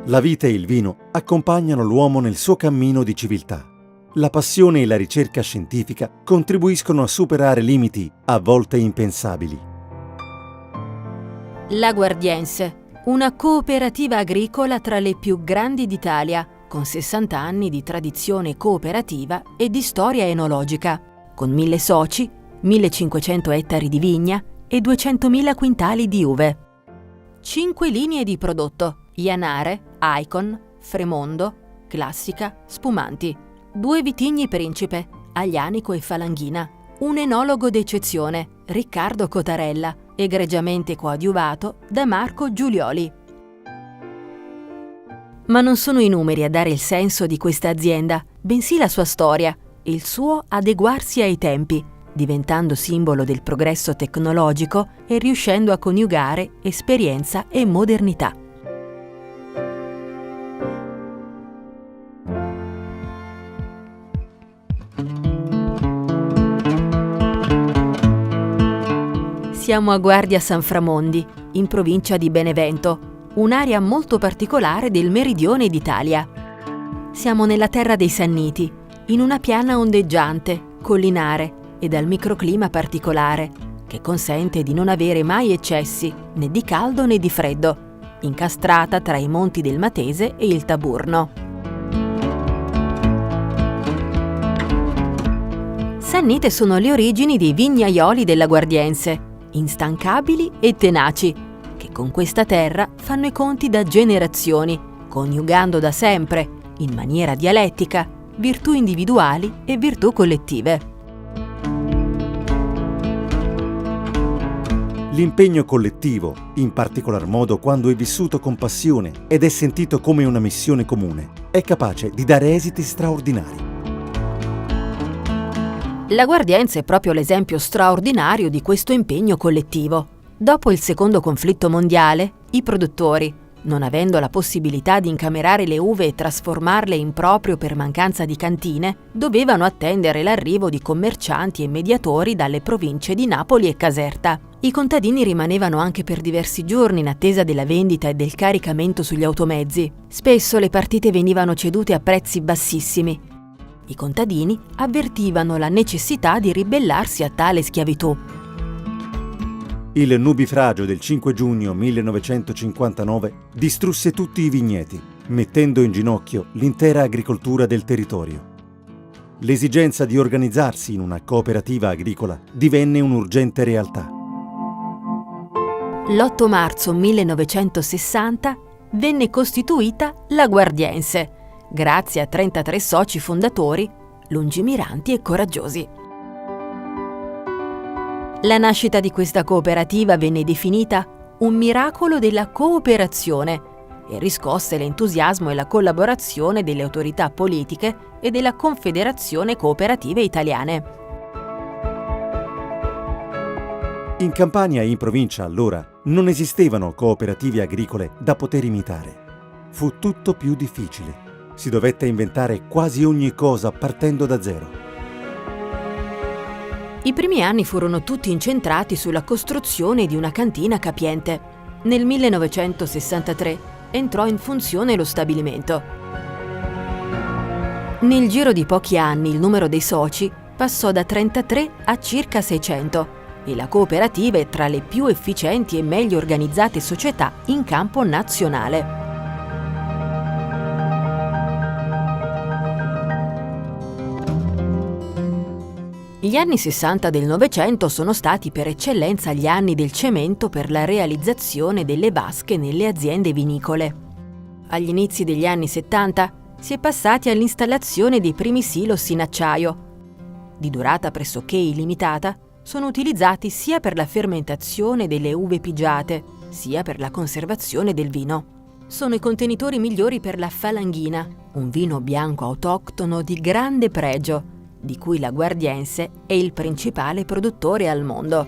La vita e il vino accompagnano l'uomo nel suo cammino di civiltà. La passione e la ricerca scientifica contribuiscono a superare limiti a volte impensabili. La Guardiense, una cooperativa agricola tra le più grandi d'Italia, con 60 anni di tradizione cooperativa e di storia enologica, con 1.000 soci, 1.500 ettari di vigna e 200.000 quintali di uve. 5 linee di prodotto: Ianare, Icon, Fremondo, Classica, Spumanti. 2 vitigni Principe, Aglianico e Falanghina. Un enologo d'eccezione, Riccardo Cotarella, egregiamente coadiuvato da Marco Giulioli. Ma non sono i numeri a dare il senso di questa azienda, bensì la sua storia, il suo adeguarsi ai tempi, diventando simbolo del progresso tecnologico e riuscendo a coniugare esperienza e modernità. Siamo a Guardia San Framondi, in provincia di Benevento, un'area molto particolare del meridione d'Italia. Siamo nella terra dei Sanniti, in una piana ondeggiante, collinare e dal microclima particolare, che consente di non avere mai eccessi, né di caldo né di freddo, incastrata tra i monti del Matese e il Taburno. Sannite sono le origini dei vignaioli della Guardiense, instancabili e tenaci, che con questa terra fanno i conti da generazioni, coniugando da sempre, in maniera dialettica, virtù individuali e virtù collettive. L'impegno collettivo, in particolar modo quando è vissuto con passione ed è sentito come una missione comune, è capace di dare esiti straordinari. La Guardiense è proprio l'esempio straordinario di questo impegno collettivo. Dopo il secondo conflitto mondiale, i produttori, non avendo la possibilità di incamerare le uve e trasformarle in proprio per mancanza di cantine, dovevano attendere l'arrivo di commercianti e mediatori dalle province di Napoli e Caserta. I contadini rimanevano anche per diversi giorni in attesa della vendita e del caricamento sugli automezzi. Spesso le partite venivano cedute a prezzi bassissimi. I contadini avvertivano la necessità di ribellarsi a tale schiavitù. Il nubifragio del 5 giugno 1959 distrusse tutti i vigneti, mettendo in ginocchio l'intera agricoltura del territorio. L'esigenza di organizzarsi in una cooperativa agricola divenne un'urgente realtà. L'8 marzo 1960 venne costituita la Guardiense, grazie a 33 soci fondatori, lungimiranti e coraggiosi. La nascita di questa cooperativa venne definita un miracolo della cooperazione e riscosse l'entusiasmo e la collaborazione delle autorità politiche e della Confederazione Cooperative Italiane. In Campania e in provincia allora non esistevano cooperative agricole da poter imitare. Fu tutto più difficile. Si dovette inventare quasi ogni cosa partendo da zero. I primi anni furono tutti incentrati sulla costruzione di una cantina capiente. Nel 1963 entrò in funzione lo stabilimento. Nel giro di pochi anni il numero dei soci passò da 33 a circa 600 e la cooperativa è tra le più efficienti e meglio organizzate società in campo nazionale. Gli anni 60 del Novecento sono stati per eccellenza gli anni del cemento per la realizzazione delle vasche nelle aziende vinicole. Agli inizi degli anni 70 si è passati all'installazione dei primi silos in acciaio. Di durata pressoché illimitata, sono utilizzati sia per la fermentazione delle uve pigiate, sia per la conservazione del vino. Sono i contenitori migliori per la Falanghina, un vino bianco autoctono di grande pregio, di cui la Guardiense è il principale produttore al mondo.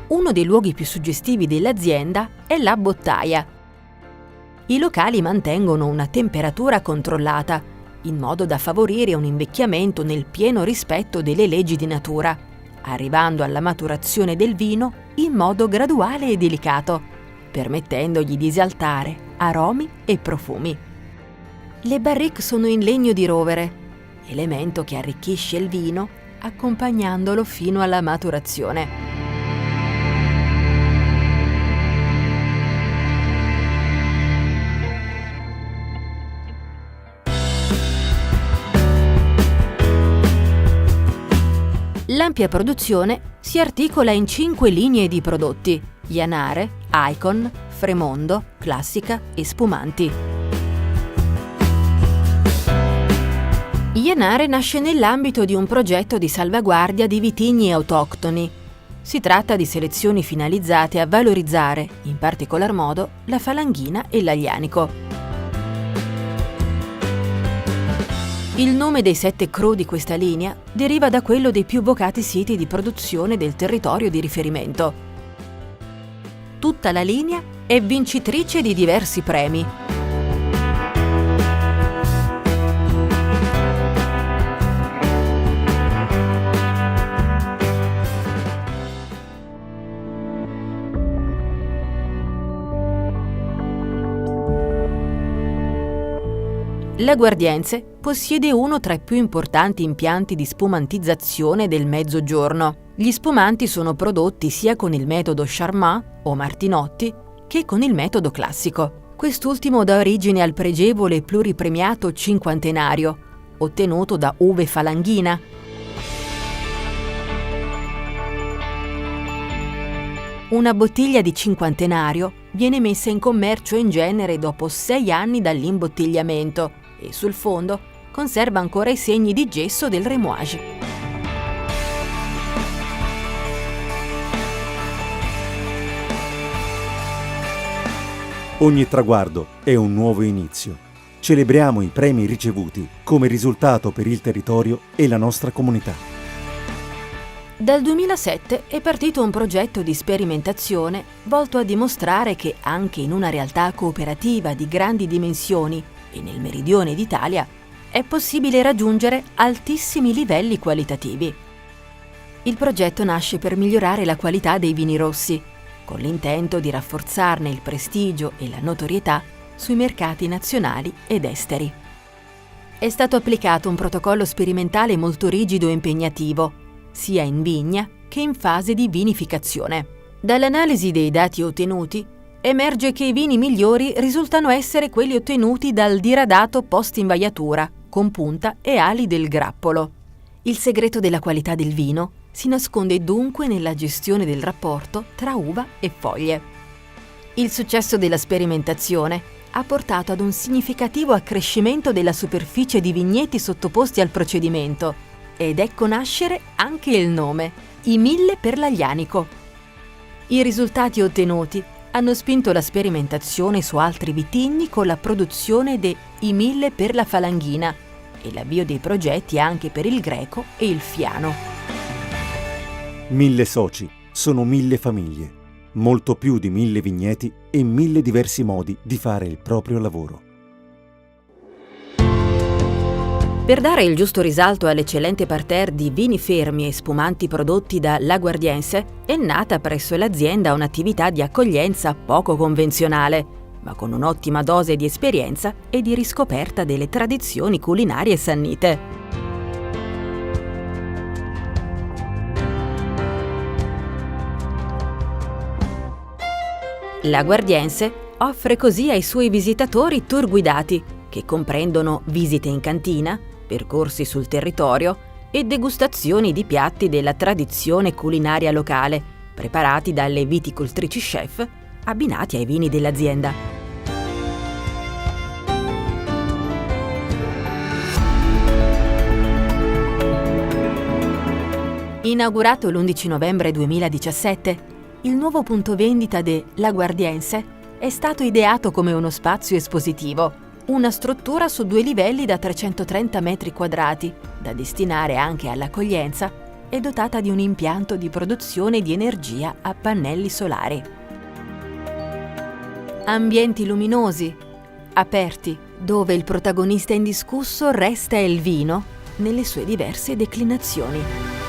Uno dei luoghi più suggestivi dell'azienda è la bottaia. I locali mantengono una temperatura controllata, in modo da favorire un invecchiamento nel pieno rispetto delle leggi di natura, arrivando alla maturazione del vino in modo graduale e delicato, permettendogli di esaltare aromi e profumi. Le barrique sono in legno di rovere, elemento che arricchisce il vino accompagnandolo fino alla maturazione. L'ampia produzione si articola in 5 linee di prodotti: Janare, Icon, Fremondo, Classica e Spumanti. Janare nasce nell'ambito di un progetto di salvaguardia di vitigni autoctoni. Si tratta di selezioni finalizzate a valorizzare, in particolar modo, la falanghina e l'aglianico. Il nome dei 7 cru di questa linea deriva da quello dei più vocati siti di produzione del territorio di riferimento. Tutta la linea è vincitrice di diversi premi. La Guardiense possiede uno tra i più importanti impianti di spumantizzazione del Mezzogiorno. Gli spumanti sono prodotti sia con il metodo Charmat o Martinotti che con il metodo classico. Quest'ultimo dà origine al pregevole e pluripremiato cinquantenario, ottenuto da uve falanghina. Una bottiglia di cinquantenario viene messa in commercio in genere dopo 6 anni dall'imbottigliamento e sul fondo conserva ancora i segni di gesso del remouage. Ogni traguardo è un nuovo inizio. Celebriamo i premi ricevuti come risultato per il territorio e la nostra comunità. Dal 2007 è partito un progetto di sperimentazione volto a dimostrare che anche in una realtà cooperativa di grandi dimensioni e nel meridione d'Italia è possibile raggiungere altissimi livelli qualitativi. Il progetto nasce per migliorare la qualità dei vini rossi, con l'intento di rafforzarne il prestigio e la notorietà sui mercati nazionali ed esteri. È stato applicato un protocollo sperimentale molto rigido e impegnativo, sia in vigna che in fase di vinificazione. Dall'analisi dei dati ottenuti emerge che i vini migliori risultano essere quelli ottenuti dal diradato post-invaiatura, con punta e ali del grappolo. Il segreto della qualità del vino si nasconde dunque nella gestione del rapporto tra uva e foglie. Il successo della sperimentazione ha portato ad un significativo accrescimento della superficie di vigneti sottoposti al procedimento ed ecco nascere anche il nome, i 1000 per l'aglianico. I risultati ottenuti hanno spinto la sperimentazione su altri vitigni con la produzione dei 1000 per la falanghina e l'avvio dei progetti anche per il greco e il fiano. 1000 soci sono 1000 famiglie, molto più di 1000 vigneti e 1000 diversi modi di fare il proprio lavoro. Per dare il giusto risalto all'eccellente parterre di vini fermi e spumanti prodotti da La Guardiense, è nata presso l'azienda un'attività di accoglienza poco convenzionale, ma con un'ottima dose di esperienza e di riscoperta delle tradizioni culinarie sannite. La Guardiense offre così ai suoi visitatori tour guidati, che comprendono visite in cantina, percorsi sul territorio e degustazioni di piatti della tradizione culinaria locale, preparati dalle viticoltrici chef, abbinati ai vini dell'azienda. Inaugurato l'11 novembre 2017, il nuovo punto vendita de La Guardiense è stato ideato come uno spazio espositivo, una struttura su 2 livelli da 330 metri quadrati, da destinare anche all'accoglienza e dotata di un impianto di produzione di energia a pannelli solari. Ambienti luminosi, aperti, dove il protagonista indiscusso resta il vino nelle sue diverse declinazioni.